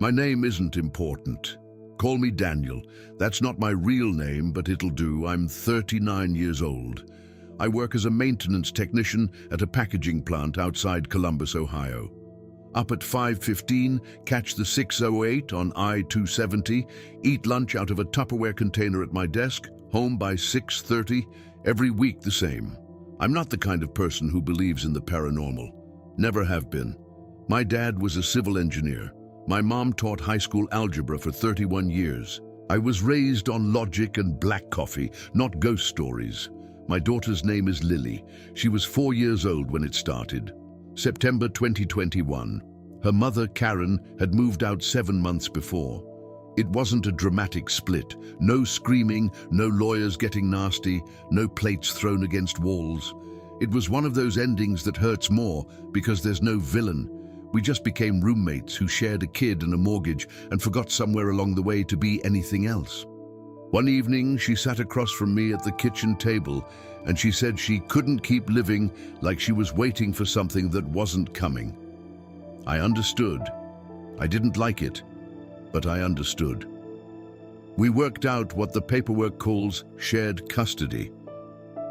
My name isn't important. Call me Daniel. That's not my real name, but it'll do. I'm 39 years old. I work as a maintenance technician at a packaging plant outside Columbus, Ohio. Up at 5:15, catch the 608 on I-270, eat lunch out of a Tupperware container at my desk, home by 6:30, every week the same. I'm not the kind of person who believes in the paranormal. Never have been. My dad was a civil engineer. My mom taught high school algebra for 31 years. I was raised on logic and black coffee, not ghost stories. My daughter's name is Lily. She was 4 years old when it started. September 2021. Her mother, Karen, had moved out 7 months before. It wasn't a dramatic split. No screaming, no lawyers getting nasty, no plates thrown against walls. It was one of those endings that hurts more because there's no villain. We just became roommates who shared a kid and a mortgage and forgot somewhere along the way to be anything else. One evening, she sat across from me at the kitchen table and she said she couldn't keep living, like she was waiting for something that wasn't coming. I understood. I didn't like it, but I understood. We worked out what the paperwork calls shared custody.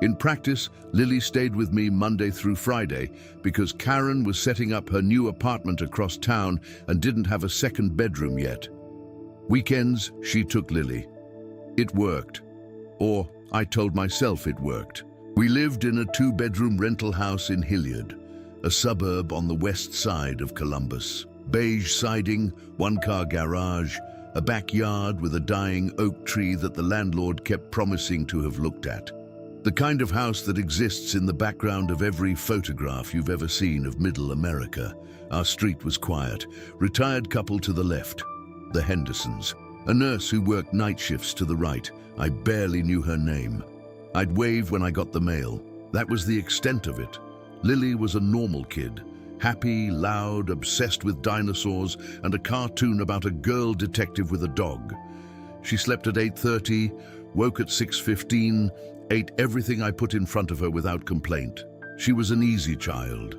In practice, Lily stayed with me Monday through Friday because Karen was setting up her new apartment across town and didn't have a second bedroom yet. Weekends, she took Lily. It worked. Or I told myself it worked. We lived in a 2-bedroom rental house in Hilliard, a suburb on the west side of Columbus. Beige siding, 1-car garage, a backyard with a dying oak tree that the landlord kept promising to have looked at. The kind of house that exists in the background of every photograph you've ever seen of Middle America. Our street was quiet. Retired couple to the left, the Hendersons. A nurse who worked night shifts to the right. I barely knew her name. I'd wave when I got the mail. That was the extent of it. Lily was a normal kid. Happy, loud, obsessed with dinosaurs, and a cartoon about a girl detective with a dog. She slept at 8:30, woke at 6:15, ate everything I put in front of her without complaint. She was an easy child,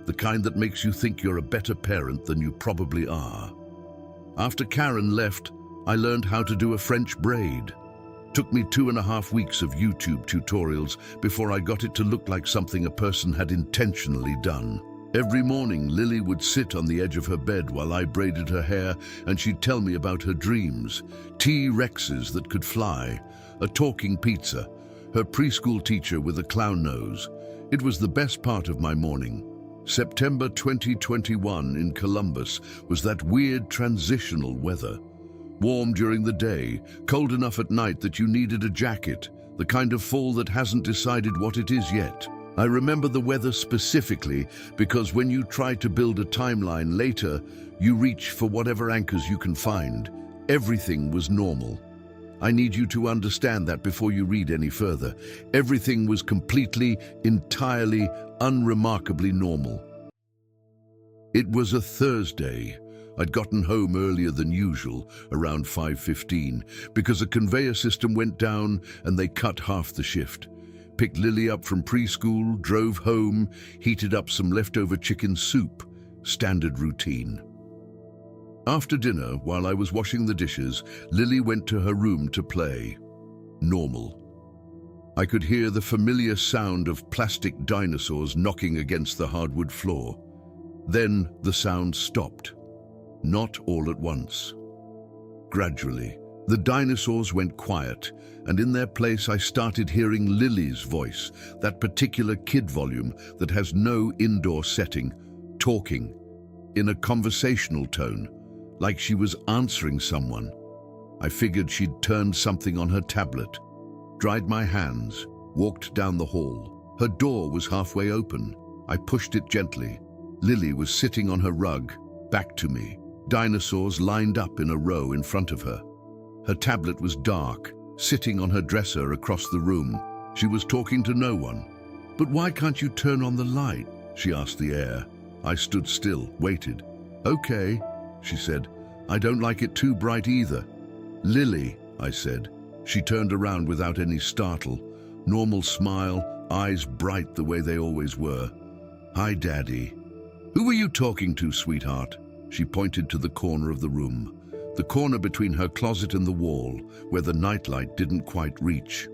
the kind that makes you think you're a better parent than you probably are. After Karen left, I learned how to do a French braid. Took me 2.5 weeks of YouTube tutorials before I got it to look like something a person had intentionally done. Every morning, Lily would sit on the edge of her bed while I braided her hair, and she'd tell me about her dreams. T-Rexes that could fly, a talking pizza, her preschool teacher with a clown nose. It was the best part of my morning. September 2021 in Columbus was that weird transitional weather. Warm during the day, cold enough at night that you needed a jacket, the kind of fall that hasn't decided what it is yet. I remember the weather specifically because when you try to build a timeline later, you reach for whatever anchors you can find. Everything was normal. I need you to understand that before you read any further. Everything was completely, entirely, unremarkably normal. It was a Thursday. I'd gotten home earlier than usual, around 5:15, because a conveyor system went down and they cut half the shift. Picked Lily up from preschool, drove home, heated up some leftover chicken soup. Standard routine. After dinner, while I was washing the dishes, Lily went to her room to play. Normal. I could hear the familiar sound of plastic dinosaurs knocking against the hardwood floor. Then the sound stopped. Not all at once. Gradually, the dinosaurs went quiet, and in their place I started hearing Lily's voice, that particular kid volume that has no indoor setting, talking, in a conversational tone, like she was answering someone. I figured she'd turned something on her tablet. Dried my hands, walked down the hall. Her door was halfway open. I pushed it gently. Lily was sitting on her rug, back to me. Dinosaurs lined up in a row in front of her. Her tablet was dark, sitting on her dresser across the room. She was talking to no one. "But why can't you turn on the light?" she asked the air. I stood still, waited. "Okay," she said. "I don't like it too bright either." "Lily," I said. She turned around without any startle. Normal smile, eyes bright the way they always were. "Hi, Daddy." "Who were you talking to, sweetheart?" She pointed to the corner of the room, the corner between her closet and the wall, where the nightlight didn't quite reach.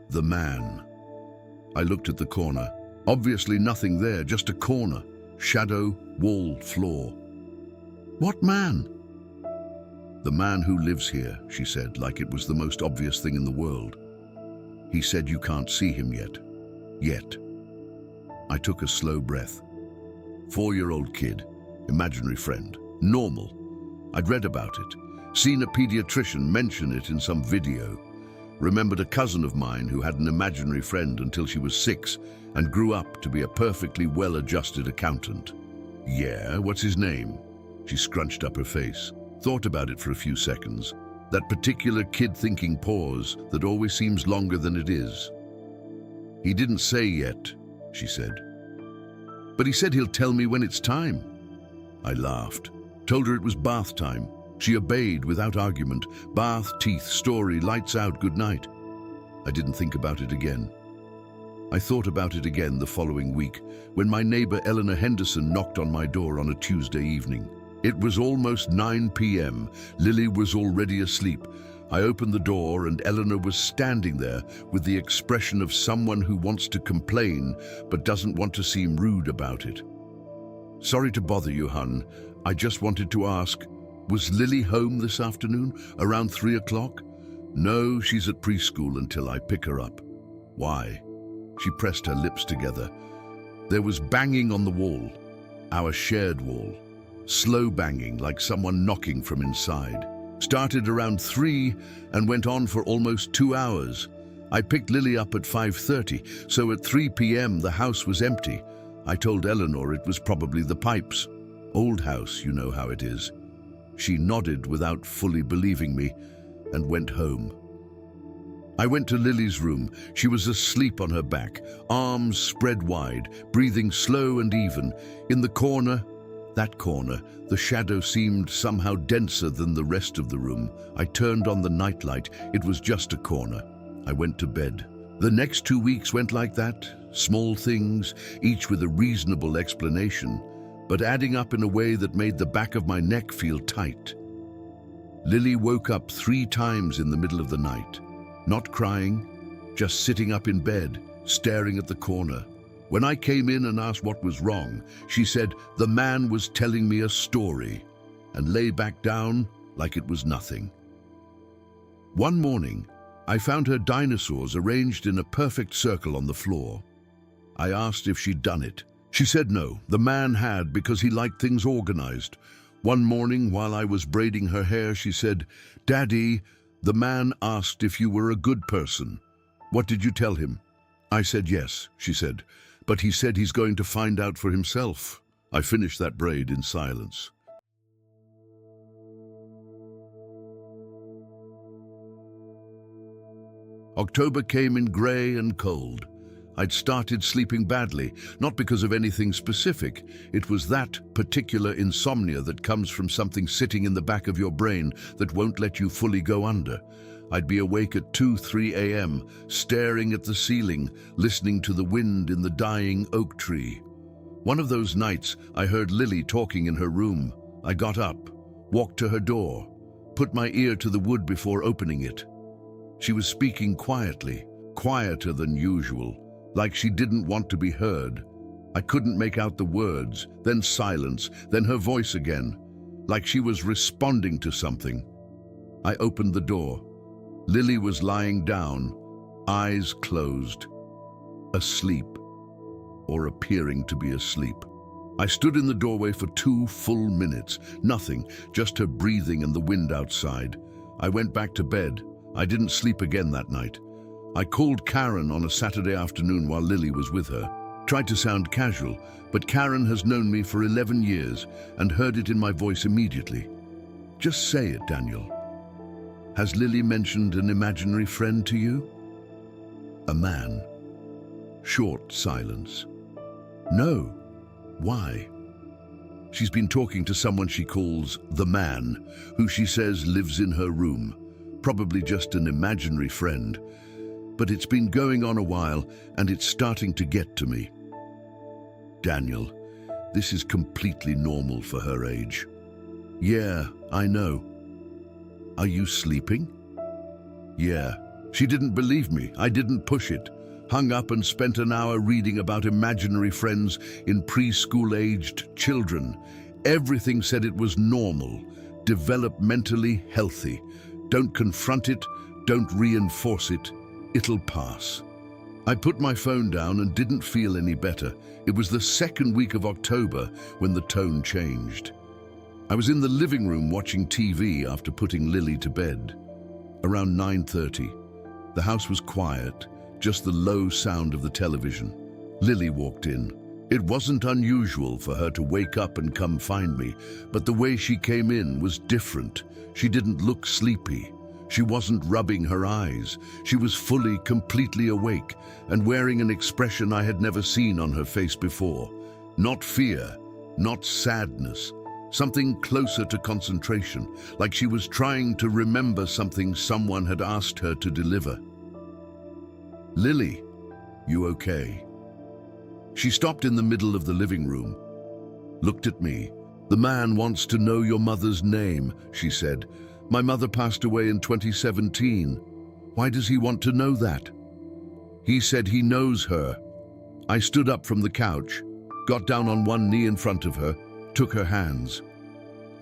The man. I looked at the corner. Obviously nothing there, just a corner. Shadow, wall, floor. What man? The man who lives here, she said, like it was the most obvious thing in the world. He said you can't see him yet. Yet. I took a slow breath. 4-year-old kid, imaginary friend, normal. I'd read about it, seen a pediatrician mention it in some video, remembered a cousin of mine who had an imaginary friend until she was 6 and grew up to be a perfectly well-adjusted accountant. Yeah, what's his name? She scrunched up her face, thought about it for a few seconds. That particular kid-thinking pause that always seems longer than it is. He didn't say yet, she said. But he said he'll tell me when it's time. I laughed, told her it was bath time. She obeyed without argument. Bath, teeth, story, lights out, good night. I didn't think about it again. I thought about it again the following week, when my neighbor Eleanor Henderson knocked on my door on a Tuesday evening. It was almost 9 p.m. Lily was already asleep. I opened the door and Eleanor was standing there with the expression of someone who wants to complain but doesn't want to seem rude about it. Sorry to bother you, hun. I just wanted to ask, was Lily home this afternoon, around 3 o'clock? No, she's at preschool until I pick her up. Why? She pressed her lips together. There was banging on the wall, our shared wall. Slow banging, like someone knocking from inside. Started around 3 and went on for almost 2 hours. I picked Lily up at 5:30, so at 3 p.m. the house was empty. I told Eleanor it was probably the pipes. Old house, you know how it is. She nodded without fully believing me and went home. I went to Lily's room. She was asleep on her back, arms spread wide, breathing slow and even. In the corner, that corner, the shadow seemed somehow denser than the rest of the room. I turned on the nightlight. It was just a corner. I went to bed. The next 2 weeks went like that, small things, each with a reasonable explanation, but adding up in a way that made the back of my neck feel tight. Lily woke up 3 times in the middle of the night. Not crying, just sitting up in bed, staring at the corner. When I came in and asked what was wrong, she said the man was telling me a story, and lay back down like it was nothing. One morning, I found her dinosaurs arranged in a perfect circle on the floor. I asked if she'd done it. She said no, the man had because he liked things organized. One morning, while I was braiding her hair, she said, "Daddy, the man asked if you were a good person. What did you tell him?" I said yes, she said, but he said he's going to find out for himself. I finished that braid in silence. October came in grey and cold. I'd started sleeping badly, not because of anything specific. It was that particular insomnia that comes from something sitting in the back of your brain that won't let you fully go under. I'd be awake at 2-3 a.m., staring at the ceiling, listening to the wind in the dying oak tree. One of those nights, I heard Lily talking in her room. I got up, walked to her door, put my ear to the wood before opening it. She was speaking quietly, quieter than usual, like she didn't want to be heard. I couldn't make out the words, then silence, then her voice again, like she was responding to something. I opened the door. Lily was lying down, eyes closed, asleep, or appearing to be asleep. I stood in the doorway for 2 full minutes, nothing, just her breathing and the wind outside. I went back to bed. I didn't sleep again that night. I called Karen on a Saturday afternoon while Lily was with her. Tried to sound casual, but Karen has known me for 11 years and heard it in my voice immediately. "Just say it, Daniel. Has Lily mentioned an imaginary friend to you?" A man. Short silence. "No. Why?" "She's been talking to someone she calls the man, who she says lives in her room. Probably just an imaginary friend. But it's been going on a while, and it's starting to get to me." "Daniel, this is completely normal for her age. Yeah, I know. Are you sleeping? Yeah. She didn't believe me. I didn't push it. Hung up and spent an hour reading about imaginary friends in preschool-aged children. Everything said it was normal, developmentally healthy. Don't confront it, don't reinforce it. It'll pass. I put my phone down and didn't feel any better. It was the second week of October when the tone changed. I was in the living room watching TV after putting Lily to bed. Around 9:30, the house was quiet, just the low sound of the television. Lily walked in. It wasn't unusual for her to wake up and come find me, but the way she came in was different. She didn't look sleepy. She wasn't rubbing her eyes. She was fully, completely awake and wearing an expression I had never seen on her face before. Not fear, not sadness, something closer to concentration, like she was trying to remember something someone had asked her to deliver. "Lily, you okay?" She stopped in the middle of the living room, looked at me. "The man wants to know your mother's name," she said. "My mother passed away in 2017. Why does he want to know that?" "He said he knows her." I stood up from the couch, got down on one knee in front of her, took her hands.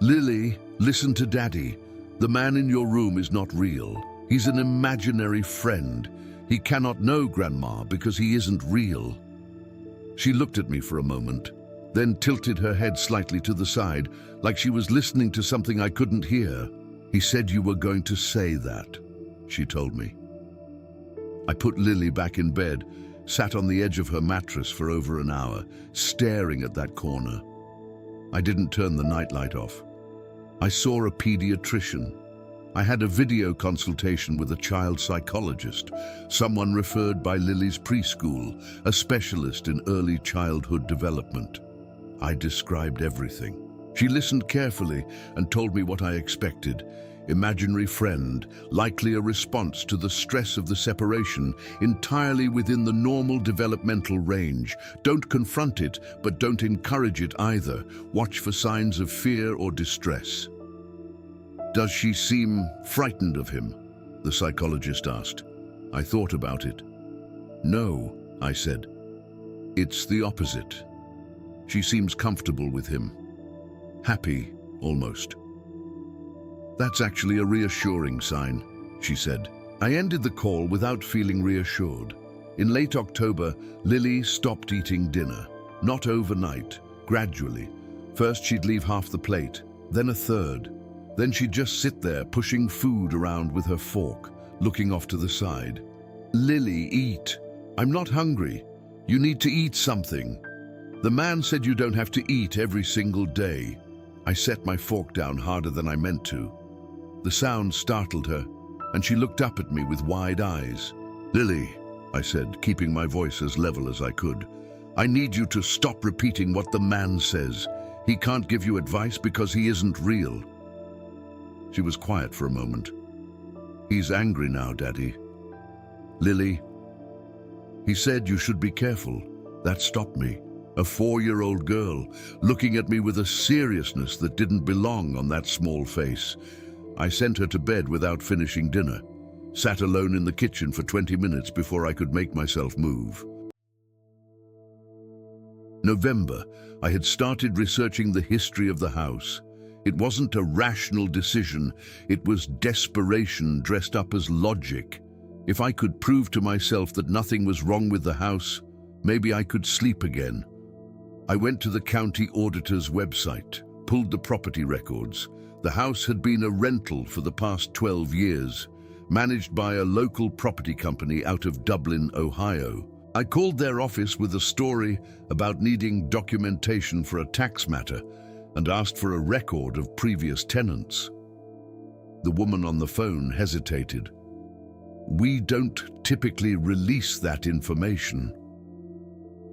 "Lily, listen to Daddy. The man in your room is not real. He's an imaginary friend. He cannot know Grandma because he isn't real." She looked at me for a moment, then tilted her head slightly to the side, like she was listening to something I couldn't hear. "He said you were going to say that," she told me. I put Lily back in bed, sat on the edge of her mattress for over an hour, staring at that corner. I didn't turn the nightlight off. I saw a pediatrician. I had a video consultation with a child psychologist, someone referred by Lily's preschool, a specialist in early childhood development. I described everything. She listened carefully and told me what I expected. Imaginary friend, likely a response to the stress of the separation, entirely within the normal developmental range. Don't confront it, but don't encourage it either. Watch for signs of fear or distress. "Does she seem frightened of him?" the psychologist asked. I thought about it. "No," I said. "It's the opposite. She seems comfortable with him. Happy, almost." "That's actually a reassuring sign," she said. I ended the call without feeling reassured. In late October, Lily stopped eating dinner. Not overnight, gradually. First she'd leave half the plate, then a third. Then she'd just sit there pushing food around with her fork, looking off to the side. "Lily, eat. I'm not hungry. You need to eat something. The man said you don't have to eat every single day." I set my fork down harder than I meant to. The sound startled her, and she looked up at me with wide eyes. "Lily," I said, keeping my voice as level as I could, "I need you to stop repeating what the man says. He can't give you advice because he isn't real." She was quiet for a moment. "He's angry now, Daddy." "Lily, he said you should be careful." That stopped me. A 4-year-old girl, looking at me with a seriousness that didn't belong on that small face. I sent her to bed without finishing dinner, sat alone in the kitchen for 20 minutes before I could make myself move. November, I had started researching the history of the house. It wasn't a rational decision, it was desperation dressed up as logic. If I could prove to myself that nothing was wrong with the house, maybe I could sleep again. I went to the county auditor's website, pulled the property records. The house had been a rental for the past 12 years, managed by a local property company out of Dublin, Ohio. I called their office with a story about needing documentation for a tax matter and asked for a record of previous tenants. The woman on the phone hesitated. "We don't typically release that information."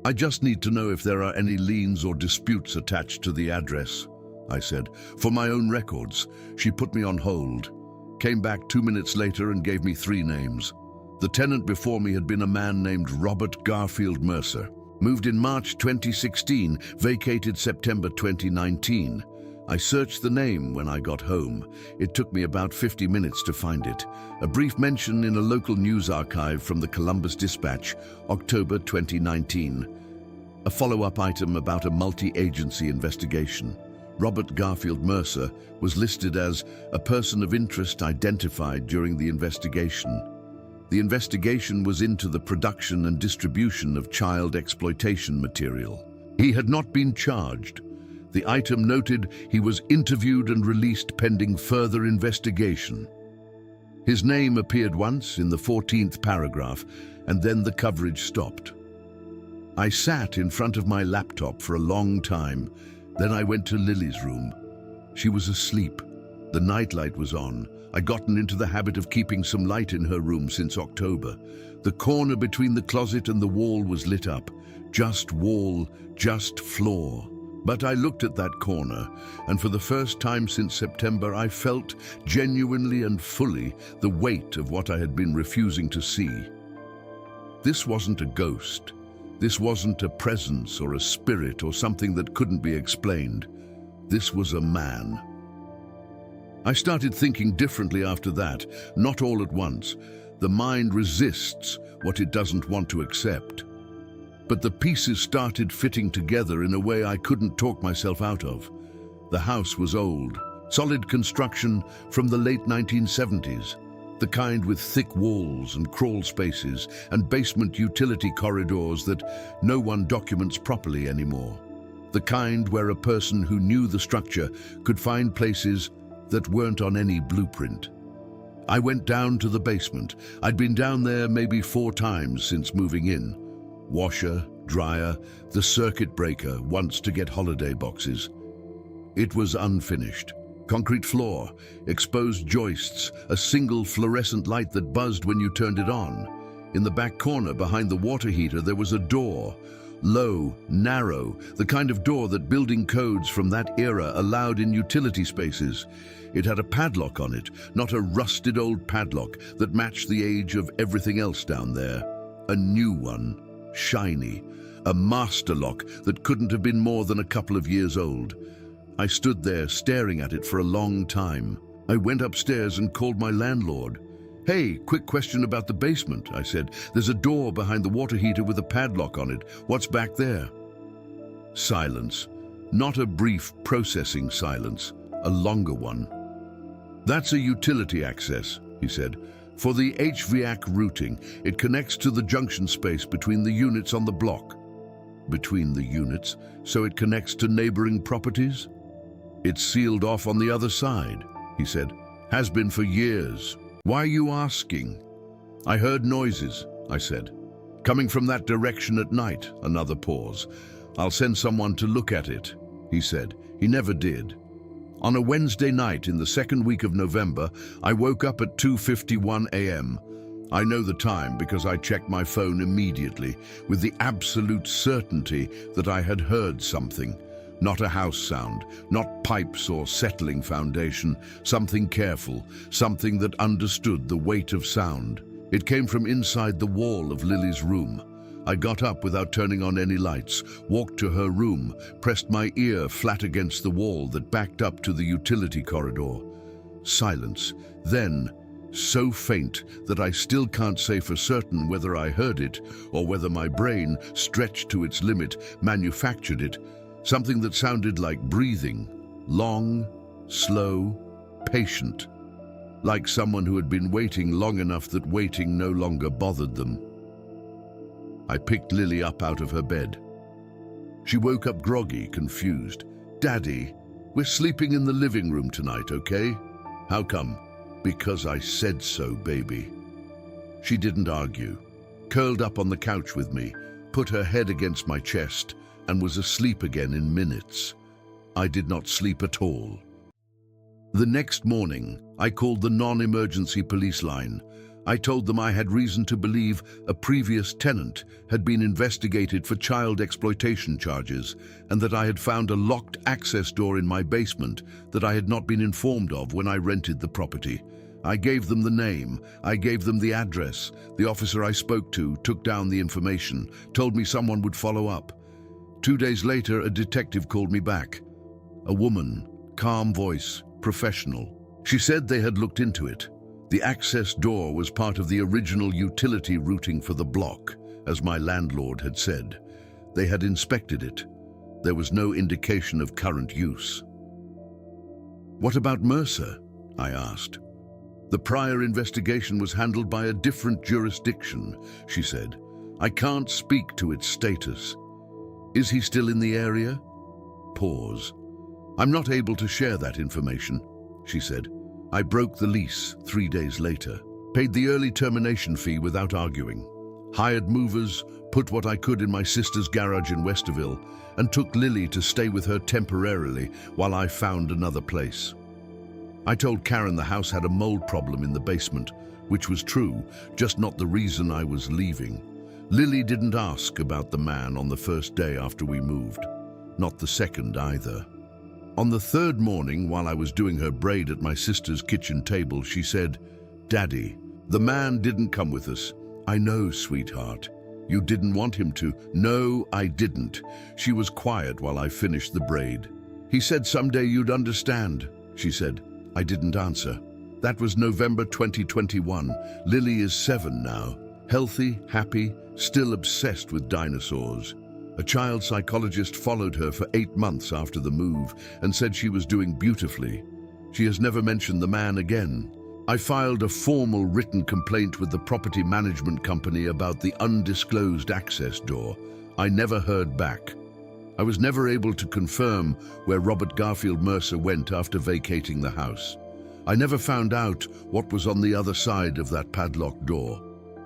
"I just need to know if there are any liens or disputes attached to the address," I said. "For my own records." She put me on hold, came back 2 minutes later and gave me 3 names. The tenant before me had been a man named Robert Garfield Mercer. Moved in March 2016, vacated September 2019. I searched the name when I got home. It took me about 50 minutes to find it. A brief mention in a local news archive from the Columbus Dispatch, October 2019. A follow-up item about a multi-agency investigation. Robert Garfield Mercer was listed as a person of interest identified during the investigation. The investigation was into the production and distribution of child exploitation material. He had not been charged. The item noted he was interviewed and released pending further investigation. His name appeared once in the 14th paragraph, and then the coverage stopped. I sat in front of my laptop for a long time. Then I went to Lily's room. She was asleep. The nightlight was on. I'd gotten into the habit of keeping some light in her room since October. The corner between the closet and the wall was lit up. Just wall, just floor. But I looked at that corner, and for the first time since September, I felt genuinely and fully the weight of what I had been refusing to see. This wasn't a ghost. This wasn't a presence or a spirit or something that couldn't be explained. This was a man. I started thinking differently after that, not all at once. The mind resists what it doesn't want to accept. But the pieces started fitting together in a way I couldn't talk myself out of. The house was old, solid construction from the late 1970s, the kind with thick walls and crawl spaces and basement utility corridors that no one documents properly anymore. The kind where a person who knew the structure could find places that weren't on any blueprint. I went down to the basement. I'd been down there maybe 4 times since moving in. Washer, dryer, the circuit breaker once to get holiday boxes. It was unfinished. Concrete floor, exposed joists, a single fluorescent light that buzzed when you turned it on. In the back corner behind the water heater there was a door. Low, narrow, the kind of door that building codes from that era allowed in utility spaces. It had a padlock on it, not a rusted old padlock that matched the age of everything else down there. A new one, shiny, a master lock that couldn't have been more than a couple of years old. I stood there staring at it for a long time. I went upstairs and called my landlord. "Hey, quick question about the basement," I said. "There's a door behind the water heater with a padlock on it. What's back there?" Silence. Not a brief processing silence, a longer one. "That's a utility access," he said. "For the HVAC routing, it connects to the junction space between the units on the block." "Between the units, so it connects to neighboring properties?" "It's sealed off on the other side," he said. "Has been for years." "Why are you asking?" "I heard noises," I said. "Coming from that direction at night." Another pause. "I'll send someone to look at it," he said. He never did. On a Wednesday night in the second week of November, I woke up at 2:51 a.m. I know the time because I checked my phone immediately, with the absolute certainty that I had heard something. Not a house sound, not pipes or settling foundation, something careful, something that understood the weight of sound. It came from inside the wall of Lily's room. I got up without turning on any lights, walked to her room, pressed my ear flat against the wall that backed up to the utility corridor. Silence. Then, so faint that I still can't say for certain whether I heard it or whether my brain, stretched to its limit, manufactured it. Something that sounded like breathing, long, slow, patient, like someone who had been waiting long enough that waiting no longer bothered them. I picked Lily up out of her bed. She woke up groggy, confused. "Daddy, we're sleeping in the living room tonight, okay?" "How come?" "Because I said so, baby." She didn't argue. Curled up on the couch with me, put her head against my chest, and was asleep again in minutes. I did not sleep at all. The next morning, I called the non-emergency police line. I told them I had reason to believe a previous tenant had been investigated for child exploitation charges and that I had found a locked access door in my basement that I had not been informed of when I rented the property. I gave them the name, I gave them the address. The officer I spoke to took down the information, told me someone would follow up. 2 days later, a detective called me back. A woman, Calm voice, professional. She said they had looked into it. The access door was part of the original utility routing for the block, as my landlord had said. They had inspected it. There was no indication of current use. What about Mercer? I asked. The prior investigation was handled by a different jurisdiction, she said. I can't speak to its status. Is he still in the area? Pause. I'm not able to share that information, she said. I broke the lease 3 days later, paid the early termination fee without arguing, hired movers, put what I could in my sister's garage in Westerville, and took Lily to stay with her temporarily while I found another place. I told Karen the house had a mold problem in the basement, which was true, just not the reason I was leaving. Lily didn't ask about the man on the first day after we moved, not the second either. On the third morning, while I was doing her braid at my sister's kitchen table, she said, "Daddy, the man didn't come with us." "I know, sweetheart. You didn't want him to." "No, I didn't." She was quiet while I finished the braid. "He said someday you'd understand," she said. I didn't answer. That was November 2021. Lily is 7 now. Healthy, happy, still obsessed with dinosaurs. A child psychologist followed her for 8 months after the move and said she was doing beautifully. She has never mentioned the man again. I filed a formal written complaint with the property management company about the undisclosed access door. I never heard back. I was never able to confirm where Robert Garfield Mercer went after vacating the house. I never found out what was on the other side of that padlocked door,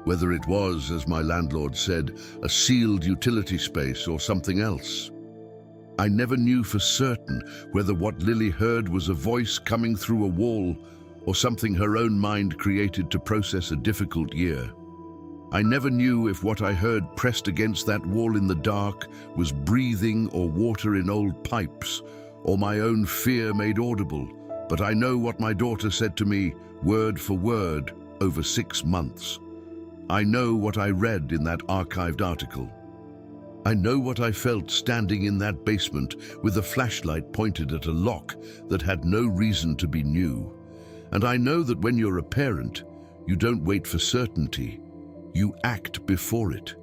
whether it was, as my landlord said, a sealed utility space or something else. I never knew for certain whether what Lily heard was a voice coming through a wall or something her own mind created to process a difficult year. I never knew if what I heard pressed against that wall in the dark was breathing or water in old pipes, or my own fear made audible, but I know what my daughter said to me, word for word, over 6 months. I know what I read in that archived article. I know what I felt standing in that basement with a flashlight pointed at a lock that had no reason to be new. And I know that when you're a parent, you don't wait for certainty. You act before it.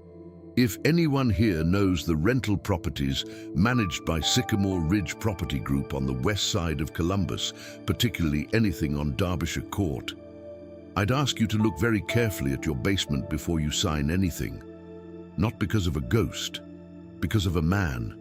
If anyone here knows the rental properties managed by Sycamore Ridge Property Group on the west side of Columbus, particularly anything on Derbyshire Court, I'd ask you to look very carefully at your basement before you sign anything. Not because of a ghost, because of a man.